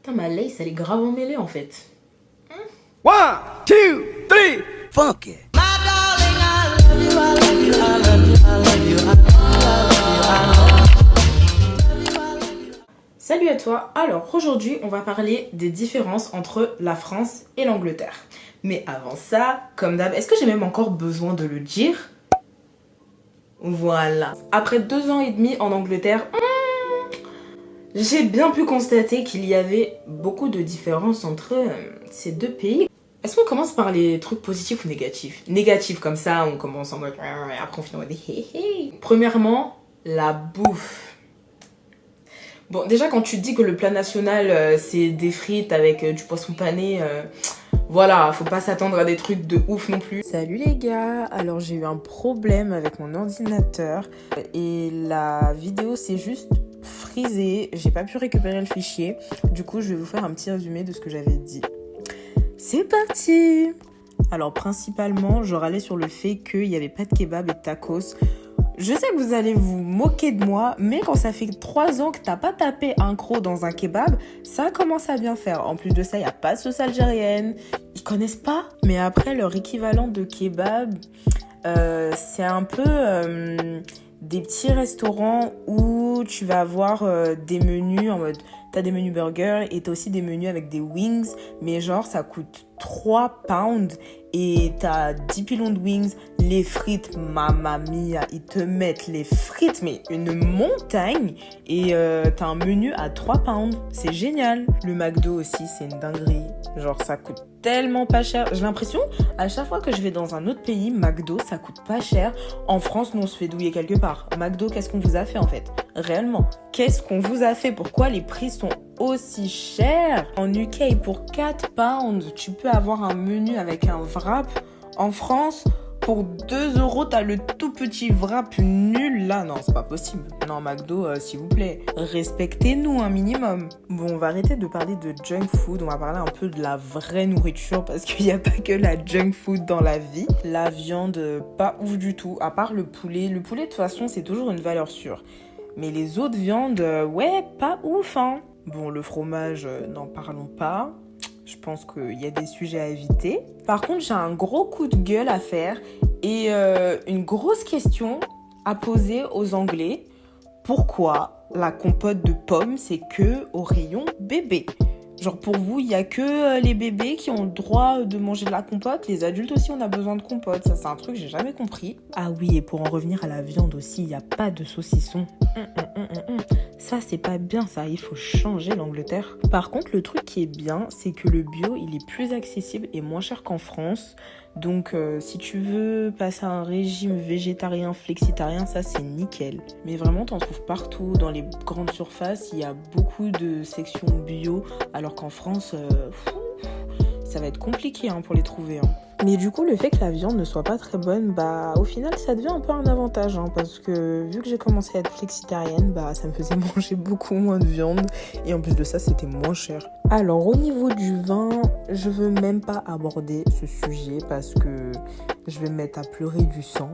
Putain, ma lace, elle est grave emmêlée en fait. One, two, three, funky. Salut à toi. Alors aujourd'hui, on va parler des différences entre la France et l'Angleterre. Mais avant ça, comme d'hab, est-ce que j'ai même encore besoin de le dire? Voilà. Après 2 ans et demi en Angleterre, j'ai bien pu constater qu'il y avait beaucoup de différences entre ces deux pays. Est-ce qu'on commence par les trucs positifs ou négatifs? Négatifs comme ça, on commence en mode et après on finit en mode hé hé. Premièrement, la bouffe. Bon, déjà quand tu te dis que le plat national c'est des frites avec du poisson pané, voilà, faut pas s'attendre à des trucs de ouf non plus. Salut les gars, alors j'ai eu un problème avec mon ordinateur et la vidéo s'est juste frisée, j'ai pas pu récupérer le fichier, du coup je vais vous faire un petit résumé de ce que j'avais dit. C'est parti! Alors principalement, je râlais sur le fait qu'il n'y avait pas de kebab et de tacos. Je sais que vous allez vous moquer de moi, mais quand ça fait 3 ans que t'as pas tapé un croc dans un kebab, ça commence à bien faire. En plus de ça, il n'y a pas de sauce algérienne. Ils connaissent pas. Mais après, leur équivalent de kebab, c'est un peu des petits restaurants où tu vas avoir des menus en mode... T'as des menus burgers et t'as aussi des menus avec des wings, mais genre ça coûte 3 pounds et t'as 10 pilons de wings, les frites, mamma mia, ils te mettent les frites, mais une montagne, et t'as un menu à 3 pounds, c'est génial. Le McDo aussi, c'est une dinguerie, genre ça coûte tellement pas cher. J'ai l'impression, à chaque fois que je vais dans un autre pays, McDo, ça coûte pas cher. En France, nous, on se fait douiller quelque part. McDo, qu'est-ce qu'on vous a fait, en fait? Réellement, qu'est-ce qu'on vous a fait? Pourquoi les prix sont aussi chers? En UK, pour 4 pounds, tu peux avoir un menu avec un wrap. En France, pour 2 euros, t'as le tout petit wrap nul. Là, non, c'est pas possible. Non, McDo, s'il vous plaît, respectez-nous un minimum. Bon, on va arrêter de parler de junk food. On va parler un peu de la vraie nourriture parce qu'il n'y a pas que la junk food dans la vie. La viande, pas ouf du tout. À part le poulet. Le poulet, de toute façon, c'est toujours une valeur sûre. Mais les autres viandes, ouais, pas ouf, hein. Bon, le fromage, n'en parlons pas. Je pense qu'il y a des sujets à éviter. Par contre, j'ai un gros coup de gueule à faire et une grosse question à poser aux Anglais. Pourquoi la compote de pommes, c'est que au rayon bébé? Genre pour vous, il n'y a que les bébés qui ont le droit de manger de la compote. Les adultes aussi, on a besoin de compote. Ça, c'est un truc que j'ai jamais compris. Ah oui, et pour en revenir à la viande aussi, il n'y a pas de saucisson. Ça, c'est pas bien ça. Il faut changer l'Angleterre. Par contre, le truc qui est bien, c'est que le bio, il est plus accessible et moins cher qu'en France. Donc, si tu veux passer à un régime végétarien, flexitarien, ça, c'est nickel. Mais vraiment, t'en trouves partout. Dans les grandes surfaces, il y a beaucoup de sections bio. Alors qu'en France, ça va être compliqué pour les trouver. Mais du coup, le fait que la viande ne soit pas très bonne, bah au final, ça devient un peu un avantage. Parce que vu que j'ai commencé à être flexitarienne, bah ça me faisait manger beaucoup moins de viande. Et en plus de ça, c'était moins cher. Alors au niveau du vin, je veux même pas aborder ce sujet parce que je vais me mettre à pleurer du sang.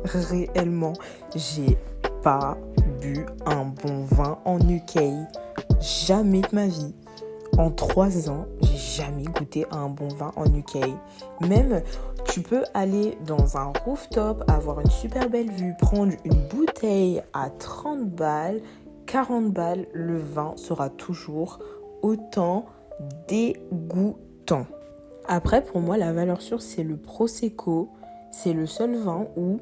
Réellement, j'ai pas bu un bon vin en UK. Jamais de ma vie. En 3 ans, j'ai jamais goûté à un bon vin en UK. Même, tu peux aller dans un rooftop, avoir une super belle vue, prendre une bouteille à 30 balles, 40 balles, le vin sera toujours autant dégoûtant. Après, pour moi, la valeur sûre, c'est le Prosecco. C'est le seul vin où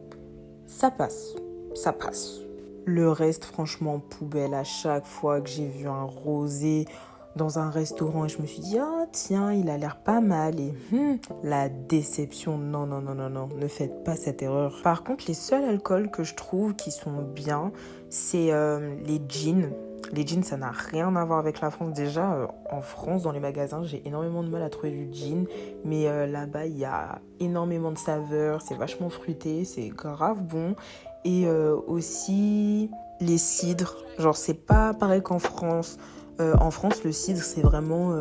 ça passe. Ça passe. Le reste, franchement, poubelle. À chaque fois que j'ai vu un rosé dans un restaurant et je me suis dit ah tiens il a l'air pas mal et la déception, non, ne faites pas cette erreur. Par contre les seuls alcools que je trouve qui sont bien c'est les gins. Les gins ça n'a rien à voir avec la France déjà. En France dans les magasins j'ai énormément de mal à trouver du gin mais là-bas il y a énormément de saveurs, c'est vachement fruité, c'est grave bon. Et aussi les cidres, genre c'est pas pareil qu'en France. En France, le cidre, c'est vraiment...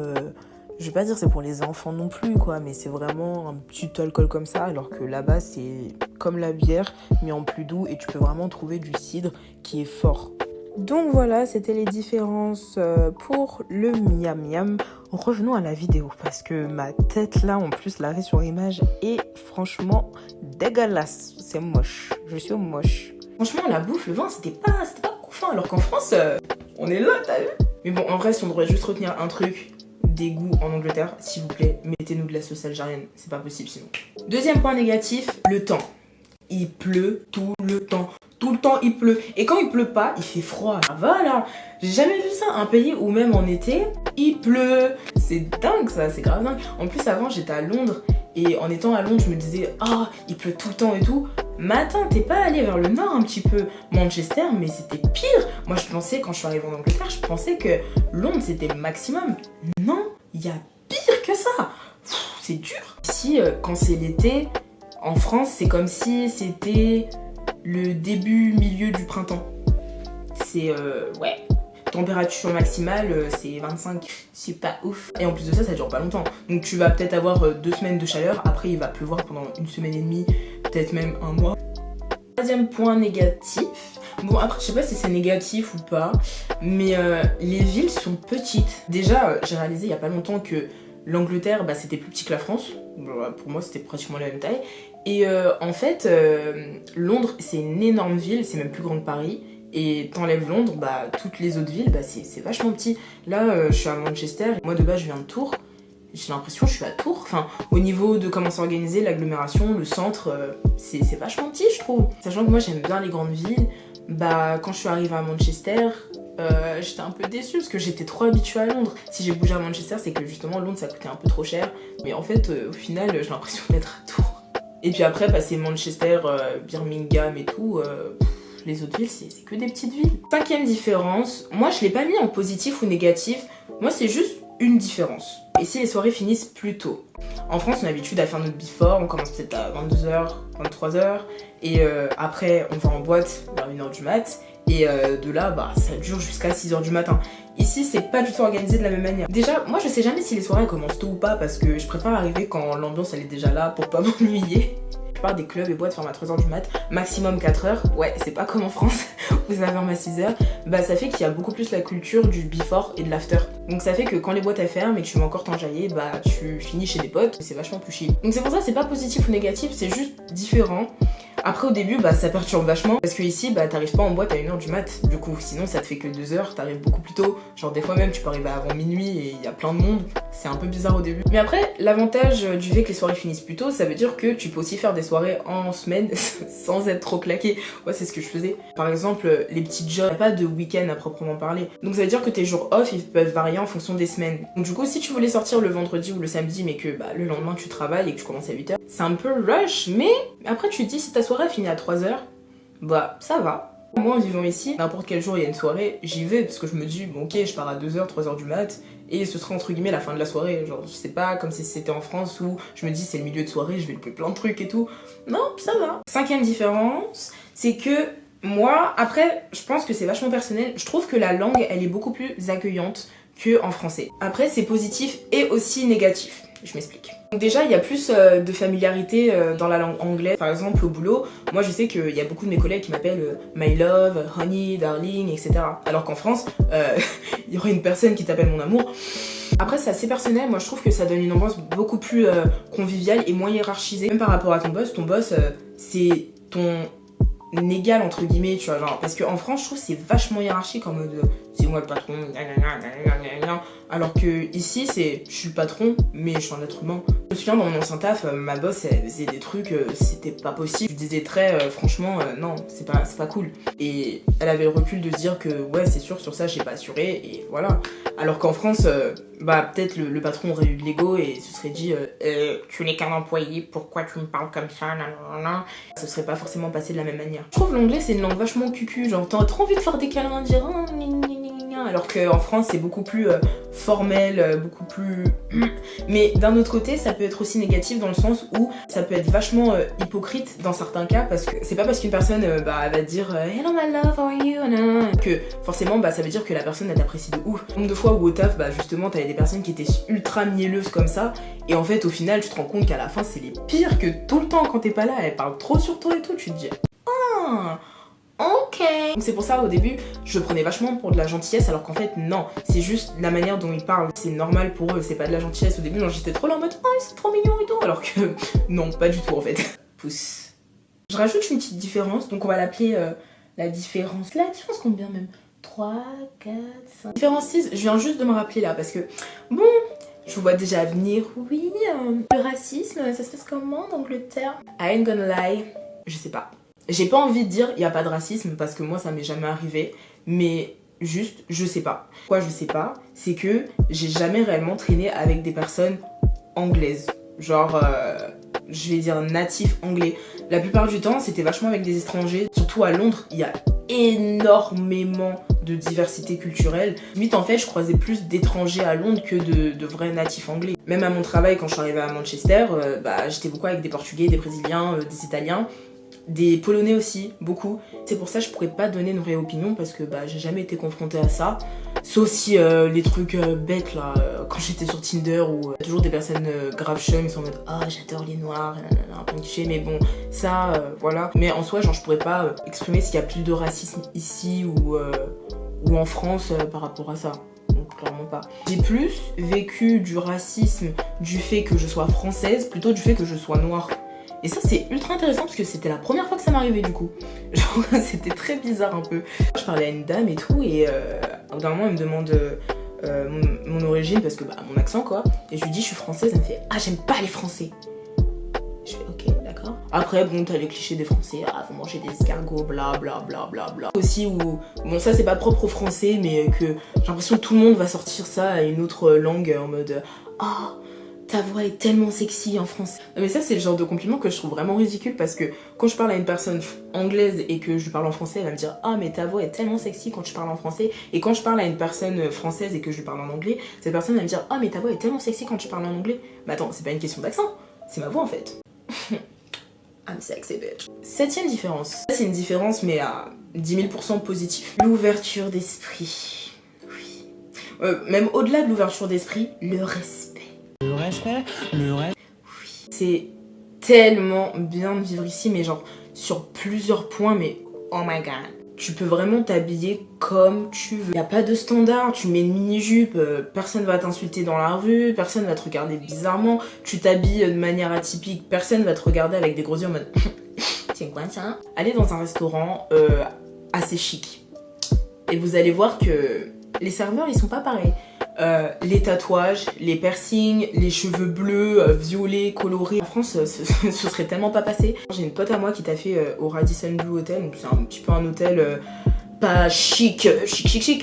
je vais pas dire c'est pour les enfants non plus, quoi, mais c'est vraiment un petit alcool comme ça, alors que là-bas, c'est comme la bière, mais en plus doux, et tu peux vraiment trouver du cidre qui est fort. Donc voilà, c'était les différences pour le miam miam. Revenons à la vidéo parce que ma tête là, en plus l'arrêt sur image est franchement dégueulasse. C'est moche, je suis moche. Franchement, la bouffe, le vin, c'était pas ouf, hein, alors qu'en France, on est là, t'as vu? Mais bon, en vrai, si on devrait juste retenir un truc, des goûts en Angleterre, s'il vous plaît, mettez-nous de la sauce algérienne, c'est pas possible sinon. Deuxième point négatif, le temps. Il pleut tout le temps. Tout le temps il pleut. Et quand il pleut pas, il fait froid. Voilà. J'ai jamais vu ça, un pays où même en été, il pleut. C'est dingue ça, c'est grave dingue. En plus avant j'étais à Londres et en étant à Londres je me disais ah il pleut tout le temps et tout. Mais attends, t'es pas allé vers le nord un petit peu, Manchester, mais c'était pire. Moi je pensais, quand je suis arrivée en Angleterre, je pensais que Londres c'était le maximum. Non, il y a pire que ça. C'est dur. Ici, quand c'est l'été, en France, c'est comme si c'était le début, milieu du printemps. C'est, ouais, température maximale, c'est 25. C'est pas ouf. Et en plus de ça, ça dure pas longtemps. Donc tu vas peut-être avoir 2 semaines de chaleur, après il va pleuvoir pendant 1 semaine et demie, peut-être même 1 mois. Troisième point négatif. Bon, après, je sais pas si c'est négatif ou pas, mais les villes sont petites. Déjà, j'ai réalisé il y a pas longtemps que l'Angleterre, bah, c'était plus petit que la France. Pour moi, c'était pratiquement la même taille. Et en fait, Londres, c'est une énorme ville, c'est même plus grand que Paris. Et t'enlèves Londres, bah, toutes les autres villes, bah, c'est vachement petit. Là, je suis à Manchester, et moi de base, je viens de Tours. J'ai l'impression que je suis à Tours. Enfin, au niveau de comment s'organiser, l'agglomération, le centre, c'est vachement petit, je trouve. Sachant que moi, j'aime bien les grandes villes. Bah, quand je suis arrivée à Manchester, j'étais un peu déçue parce que j'étais trop habituée à Londres. Si j'ai bougé à Manchester, c'est que justement Londres ça coûtait un peu trop cher. Mais en fait, au final, j'ai l'impression d'être à Tours. Et puis après, passer Manchester, Birmingham et tout, les autres villes, c'est que des petites villes. Cinquième différence, moi je l'ai pas mis en positif ou négatif. Moi, c'est juste une différence. Et si les soirées finissent plus tôt. En France, on a l'habitude à faire notre before, on commence peut-être à 22h, 23h. Et après, on va en boîte vers 1h du mat'. Et de là, bah, ça dure jusqu'à 6h du matin. Ici, c'est pas du tout organisé de la même manière. Déjà, moi, je sais jamais si les soirées commencent tôt ou pas parce que je préfère arriver quand l'ambiance elle est déjà là pour pas m'ennuyer. La plupart des clubs et boîtes ferment à 3h du mat, maximum 4h. Ouais, c'est pas comme en France, vous avez à 6h. Bah, ça fait qu'il y a beaucoup plus la culture du before et de l'after. Donc ça fait que quand les boîtes elles ferment et que tu veux encore t'enjailler, bah tu finis chez des potes, c'est vachement plus chill. Donc c'est pour ça, c'est pas positif ou négatif, c'est juste différent. Après au début bah ça perturbe vachement parce que ici bah t'arrives pas en boîte à 1h du mat, du coup sinon ça te fait que 2h, t'arrives beaucoup plus tôt, genre des fois même tu peux arriver avant minuit et il y a plein de monde, c'est un peu bizarre au début. Mais après l'avantage du fait que les soirées finissent plus tôt, ça veut dire que tu peux aussi faire des soirées en semaine sans être trop claqué. Ouais c'est ce que je faisais. Par exemple les petits jobs, y a pas de week-end à proprement parler. Donc ça veut dire que tes jours off ils peuvent varier en fonction des semaines. Donc du coup si tu voulais sortir le vendredi ou le samedi mais que bah, le lendemain tu travailles et que tu commences à 8h, c'est un peu rush mais après tu te dis si ta soirée finit à 3h, bah ça va. Moi en vivant ici, n'importe quel jour il y a une soirée, j'y vais parce que je me dis bon ok je pars à 2h, 3h du mat et ce sera entre guillemets la fin de la soirée. Genre je sais pas comme si c'était en France où je me dis c'est le milieu de soirée, je vais louper plein de trucs et tout. Non, ça va. Cinquième différence, c'est que moi, après je pense que c'est vachement personnel, je trouve que la langue elle est beaucoup plus accueillante qu'en français. Après c'est positif et aussi négatif. Je m'explique. Donc déjà, il y a plus de familiarité dans la langue anglaise. Par exemple, au boulot, moi je sais qu'il y a beaucoup de mes collègues qui m'appellent my love, honey, darling, etc. Alors qu'en France, il y aurait une personne qui t'appelle mon amour. Après, c'est assez personnel. Moi, je trouve que ça donne une ambiance beaucoup plus conviviale et moins hiérarchisée. Même par rapport à ton boss, c'est ton égal entre guillemets, tu vois, genre, parce qu'en France, je trouve que c'est vachement hiérarchique en mode c'est moi le patron, alors que ici, c'est je suis le patron, mais je suis un être humain. Je me souviens dans mon ancien taf, ma boss elle faisait des trucs, c'était pas possible. Je disais très franchement, non, c'est pas cool. Et elle avait le recul de se dire que ouais, c'est sûr, sur ça, j'ai pas assuré, et voilà. Alors qu'en France, bah peut-être le patron aurait eu de l'ego et se serait dit tu n'es qu'un employé, pourquoi tu me parles comme ça, nanana. Ça serait pas forcément passé de la même manière. Je trouve l'anglais c'est une langue vachement cucu, genre t'as trop envie de faire des câlins, de dire alors qu'en France c'est beaucoup plus formel, beaucoup plus... Mais d'un autre côté ça peut être aussi négatif dans le sens où ça peut être vachement hypocrite dans certains cas, parce que c'est pas parce qu'une personne bah, elle va dire hello my love, how are you, que forcément bah, ça veut dire que la personne elle t'apprécie de ouf. Nombre de fois où au taf bah, justement t'avais des personnes qui étaient ultra mielleuses comme ça, et en fait au final tu te rends compte qu'à la fin c'est les pires, que tout le temps quand t'es pas là elles parlent trop sur toi et tout, tu te dis ah ok. Donc c'est pour ça au début je prenais vachement pour de la gentillesse alors qu'en fait non, c'est juste la manière dont ils parlent, c'est normal pour eux, c'est pas de la gentillesse. Au début genre j'étais trop là en mode oh c'est trop mignon et tout, alors que non, pas du tout en fait. Pouce. Je rajoute une petite différence, donc on va l'appeler la différence combien même 3, 4, 5... Différence 6, je viens juste de me rappeler là parce que bon, je vous vois déjà venir. Oui, le racisme, ça se passe comment en Angleterre? I ain't gonna lie, je sais pas. J'ai pas envie de dire il y a pas de racisme parce que moi ça m'est jamais arrivé, mais juste je sais pas. Pourquoi je sais pas? C'est que j'ai jamais réellement traîné avec des personnes anglaises. Genre, je vais dire natifs anglais. La plupart du temps, c'était vachement avec des étrangers. Surtout à Londres, il y a énormément de diversité culturelle. Limite, en fait, je croisais plus d'étrangers à Londres que de vrais natifs anglais. Même à mon travail, quand je suis arrivée à Manchester, j'étais beaucoup avec des Portugais, des Brésiliens, des Italiens. Des Polonais aussi, beaucoup. C'est pour ça que je pourrais pas donner une vraie opinion parce que j'ai jamais été confrontée à ça. Sauf si les trucs bêtes là, quand j'étais sur Tinder où toujours des personnes grave chum, ils sont en mode ah j'adore les noirs, un peu cliché, mais bon, ça voilà. Mais en soi, genre je pourrais pas exprimer s'il y a plus de racisme ici ou en France par rapport à ça. Donc clairement pas. J'ai plus vécu du racisme du fait que je sois française plutôt du fait que je sois noire. Et ça c'est ultra intéressant parce que c'était la première fois que ça m'arrivait du coup. Genre c'était très bizarre un peu. Je parlais à une dame et tout et au bout d'un moment elle me demande mon origine parce que mon accent quoi. Et je lui dis je suis française, elle me fait ah j'aime pas les français. Je fais ok d'accord. Après bon t'as les clichés des français, ah faut manger des escargots bla bla bla bla bla. Aussi où bon ça c'est pas propre aux français mais que j'ai l'impression que tout le monde va sortir ça à une autre langue en mode ah ta voix est tellement sexy en français. Mais ça c'est le genre de compliment que je trouve vraiment ridicule parce que quand je parle à une personne anglaise et que je lui parle en français, elle va me dire ah mais ta voix est tellement sexy quand tu parles en français. Et quand je parle à une personne française et que je lui parle en anglais, cette personne va me dire ah mais ta voix est tellement sexy quand tu parles en anglais. Mais attends, c'est pas une question d'accent, c'est ma voix en fait. I'm sexy bitch. Septième différence. C'est une différence mais à 10 000% positif. L'ouverture d'esprit. Oui. Même au-delà de l'ouverture d'esprit, le respect. Le respect. Oui. C'est tellement bien de vivre ici, mais genre sur plusieurs points, mais oh my god. Tu peux vraiment t'habiller comme tu veux. Y a pas de standard, tu mets une mini-jupe, personne va t'insulter dans la rue, personne va te regarder bizarrement. Tu t'habilles de manière atypique, personne va te regarder avec des gros yeux en mode c'est quoi ça? Allez dans un restaurant assez chic et vous allez voir que les serveurs ils sont pas pareils. Les tatouages, les piercings, les cheveux bleus, violets, colorés. En France, ce serait tellement pas passé. J'ai une pote à moi qui t'a fait au Radisson Blu Hotel, donc c'est un petit peu un hôtel pas chic,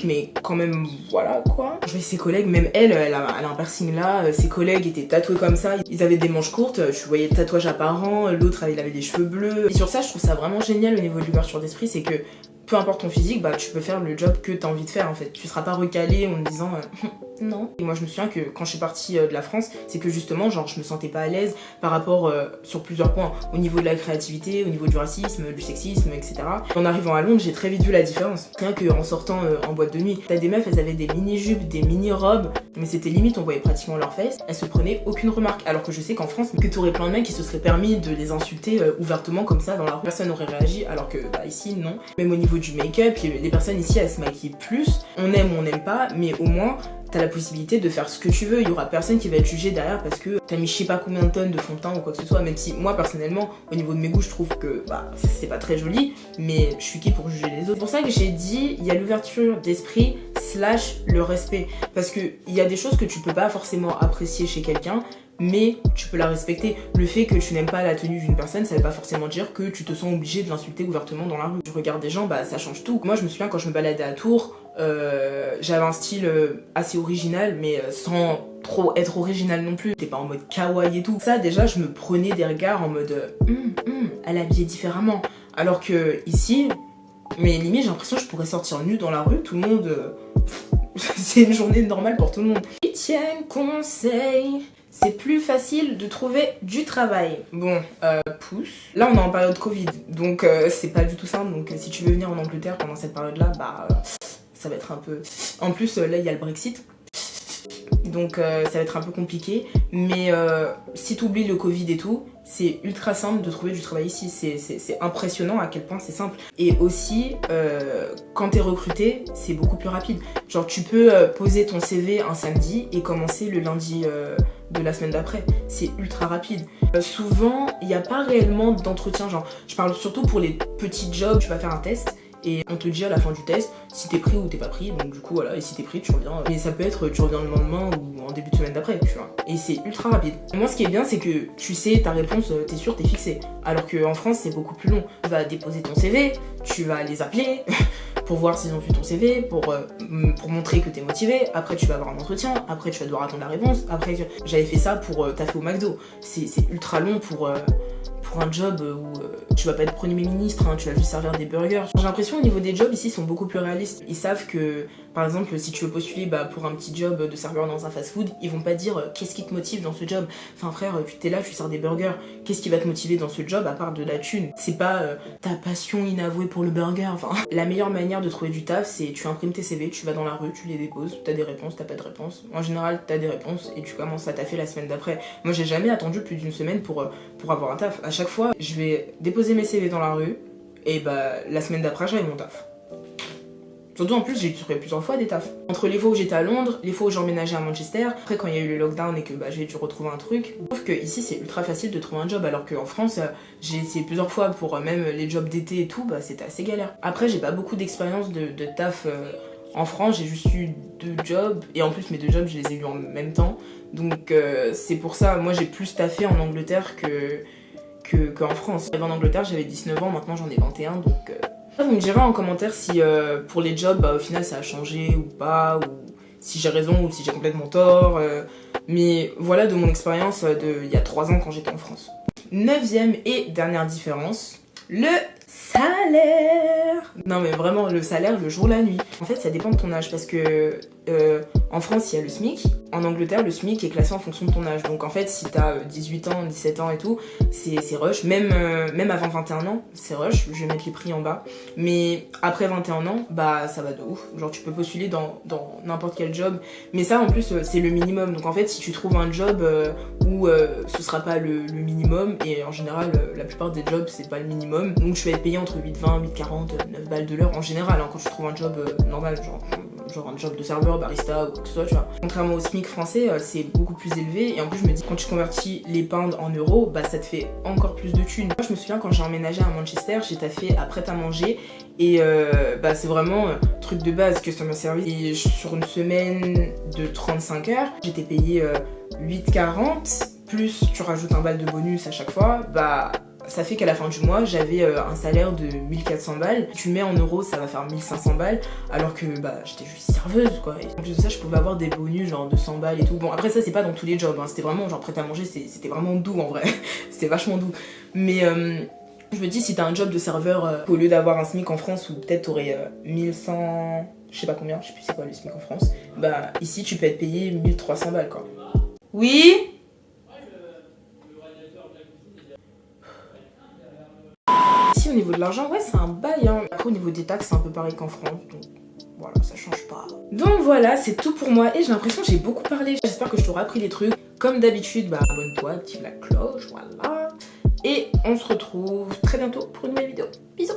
mais quand même voilà quoi. Je voyais ses collègues, même elle a un piercing là, ses collègues étaient tatoués comme ça, ils avaient des manches courtes, je voyais le tatouage apparent, l'autre il avait des cheveux bleus. Et sur ça, je trouve ça vraiment génial au niveau de l'ouverture d'esprit, c'est que peu importe ton physique, tu peux faire le job que t'as envie de faire en fait. Tu seras pas recalé en me disant non. Et moi je me souviens que quand je suis partie de la France, c'est que justement genre je me sentais pas à l'aise par rapport sur plusieurs points. Au niveau de la créativité, au niveau du racisme, du sexisme, etc. En arrivant à Londres, j'ai très vite vu la différence. Rien qu'en sortant en boîte de nuit, t'as des meufs, elles avaient des mini-jupes, des mini-robes, mais c'était limite, on voyait pratiquement leurs fesses. Elles se prenaient aucune remarque. Alors que je sais qu'en France, que t'aurais plein de mecs qui se seraient permis de les insulter ouvertement comme ça dans la rue. Personne n'aurait réagi, alors que ici non. Même au niveau du make-up, les personnes ici elles se maquillent plus. On aime ou on n'aime pas, mais au moins t'as la possibilité de faire ce que tu veux. Il y aura personne qui va être jugé derrière parce que t'as mis je sais pas combien de tonnes de fond de teint ou quoi que ce soit. Même si moi personnellement, au niveau de mes goûts, je trouve que c'est pas très joli, mais je suis qui pour juger les autres. C'est pour ça que j'ai dit il y a l'ouverture d'esprit / le respect, parce que il y a des choses que tu peux pas forcément apprécier chez quelqu'un, mais tu peux la respecter. Le fait que tu n'aimes pas la tenue d'une personne, ça veut pas forcément dire que tu te sens obligé de l'insulter ouvertement dans la rue. Je regarde des gens, ça change tout. Moi je me souviens quand je me baladais à Tours, j'avais un style assez original, mais sans trop être original non plus. T'es pas en mode kawaii et tout. Ça déjà je me prenais des regards en mode elle est habillée différemment. Alors que ici, mais limite j'ai l'impression que je pourrais sortir nue dans la rue, tout le monde... c'est une journée normale pour tout le monde. 8e conseil, c'est plus facile de trouver du travail. Bon, pouce. Là on est en période Covid, donc c'est pas du tout simple. Donc si tu veux venir en Angleterre pendant cette période là, ça va être un peu... En plus là il y a le Brexit. donc ça va être un peu compliqué. Mais si tu oublies le Covid et tout, c'est ultra simple de trouver du travail ici. C'est impressionnant à quel point c'est simple. Et aussi, quand t'es recruté, c'est beaucoup plus rapide. Genre, tu peux poser ton CV un samedi et commencer le lundi de la semaine d'après. C'est ultra rapide. Souvent, il n'y a pas réellement d'entretien. Genre, je parle surtout pour les petits jobs. Tu vas faire un test et on te dit à la fin du test si t'es pris ou t'es pas pris. Donc du coup, voilà, et si t'es pris, tu reviens. Mais ça peut être tu reviens le lendemain ou en début de semaine d'après, tu vois. Et c'est ultra rapide. Moi, ce qui est bien, c'est que tu sais ta réponse, t'es sûr, t'es fixé. Alors qu'en France, c'est beaucoup plus long. Tu vas déposer ton CV, tu vas les appeler pour voir s'ils ont vu ton CV, pour montrer que t'es motivé. Après, tu vas avoir un entretien. Après, tu vas devoir attendre la réponse. Après, j'avais fait ça pour taffer au McDo. C'est ultra long pour un job où tu vas pas être premier ministre, hein, tu vas juste servir des burgers. J'ai l'impression au niveau des jobs ici, ils sont beaucoup plus réalistes. Ils savent que, par exemple, si tu veux postuler pour un petit job de serveur dans un fast-food, ils vont pas dire qu'est-ce qui te motive dans ce job. Enfin frère, t'es là, tu sers des burgers. Qu'est-ce qui va te motiver dans ce job à part de la thune? C'est pas ta passion inavouée pour le burger. Enfin, la meilleure manière de trouver du taf, c'est tu imprimes tes CV, tu vas dans la rue, tu les déposes, t'as des réponses, t'as pas de réponses. En général, t'as des réponses et tu commences à taffer la semaine d'après. Moi, j'ai jamais attendu plus d'une semaine pour avoir un taf. À chaque fois, je vais déposer mes CV dans la rue et la semaine d'après, j'avais mon taf. Surtout en plus, j'ai trouvé plusieurs fois des tafs. Entre les fois où j'étais à Londres, les fois où j'ai emménagé à Manchester, après quand il y a eu le lockdown et que j'ai dû retrouver un truc. Je trouve que ici c'est ultra facile de trouver un job, alors qu'en France, j'ai essayé plusieurs fois pour même les jobs d'été et tout, c'était assez galère. Après, j'ai pas beaucoup d'expérience de taf en France, j'ai juste eu 2 jobs, et en plus mes 2 jobs, je les ai eu en même temps. Donc c'est pour ça, moi j'ai plus taffé en Angleterre qu'en France. En Angleterre, j'avais 19 ans, maintenant j'en ai 21, donc... Vous me direz en commentaire si pour les jobs, au final ça a changé ou pas, ou si j'ai raison ou si j'ai complètement tort. Mais voilà de mon expérience il y a 3 ans quand j'étais en France. 9e et dernière différence, le salaire. Non mais vraiment, le salaire le jour la nuit. En fait, ça dépend de ton âge parce que en France, il y a le SMIC. En Angleterre, le SMIC est classé en fonction de ton âge. Donc en fait, si t'as 18 ans, 17 ans et tout, c'est rush. Même avant 21 ans, c'est rush. Je vais mettre les prix en bas. Mais après 21 ans, ça va de ouf. Genre tu peux postuler dans n'importe quel job. Mais ça, en plus, c'est le minimum. Donc en fait, si tu trouves un job où ce sera pas le minimum, et en général, la plupart des jobs, c'est pas le minimum. Donc tu vas être payé entre 8,20, 8,40, 9 balles de l'heure en général, hein, quand tu trouves un job normal, genre un job de serveur, barista ou quoi que ce soit, tu vois. Contrairement au SMIC français, c'est beaucoup plus élevé, et en plus je me dis quand tu convertis les pounds en euros, ça te fait encore plus de thunes. Moi je me souviens quand j'ai emménagé à Manchester, j'ai taffé à prêt à manger, et c'est vraiment truc de base, customer service. Et sur une semaine de 35 heures, j'étais payée 8,40, plus tu rajoutes un bal de bonus à chaque fois, ça fait qu'à la fin du mois, j'avais un salaire de 1400 balles. Tu mets en euros, ça va faire 1500 balles, alors que j'étais juste serveuse, quoi. Et en plus de ça, je pouvais avoir des bonus, genre 200 balles et tout. Bon, après ça, c'est pas dans tous les jobs, hein. C'était vraiment, genre, prêt à manger, c'était vraiment doux, en vrai. C'était vachement doux. Mais je me dis, si t'as un job de serveur, au lieu d'avoir un SMIC en France, où peut-être t'aurais 1100... Je sais pas combien, je sais plus c'est quoi le SMIC en France. Ici, tu peux être payé 1300 balles, quoi. Oui ? Ici au niveau de l'argent, ouais, c'est un bail, hein. Après au niveau des taxes, c'est un peu pareil qu'en France, donc voilà, ça change pas. Donc voilà, c'est tout pour moi, et j'ai l'impression que j'ai beaucoup parlé. J'espère que je t'aurai appris des trucs. Comme d'habitude, abonne-toi, active la cloche, voilà. Et on se retrouve très bientôt pour une nouvelle vidéo. Bisous.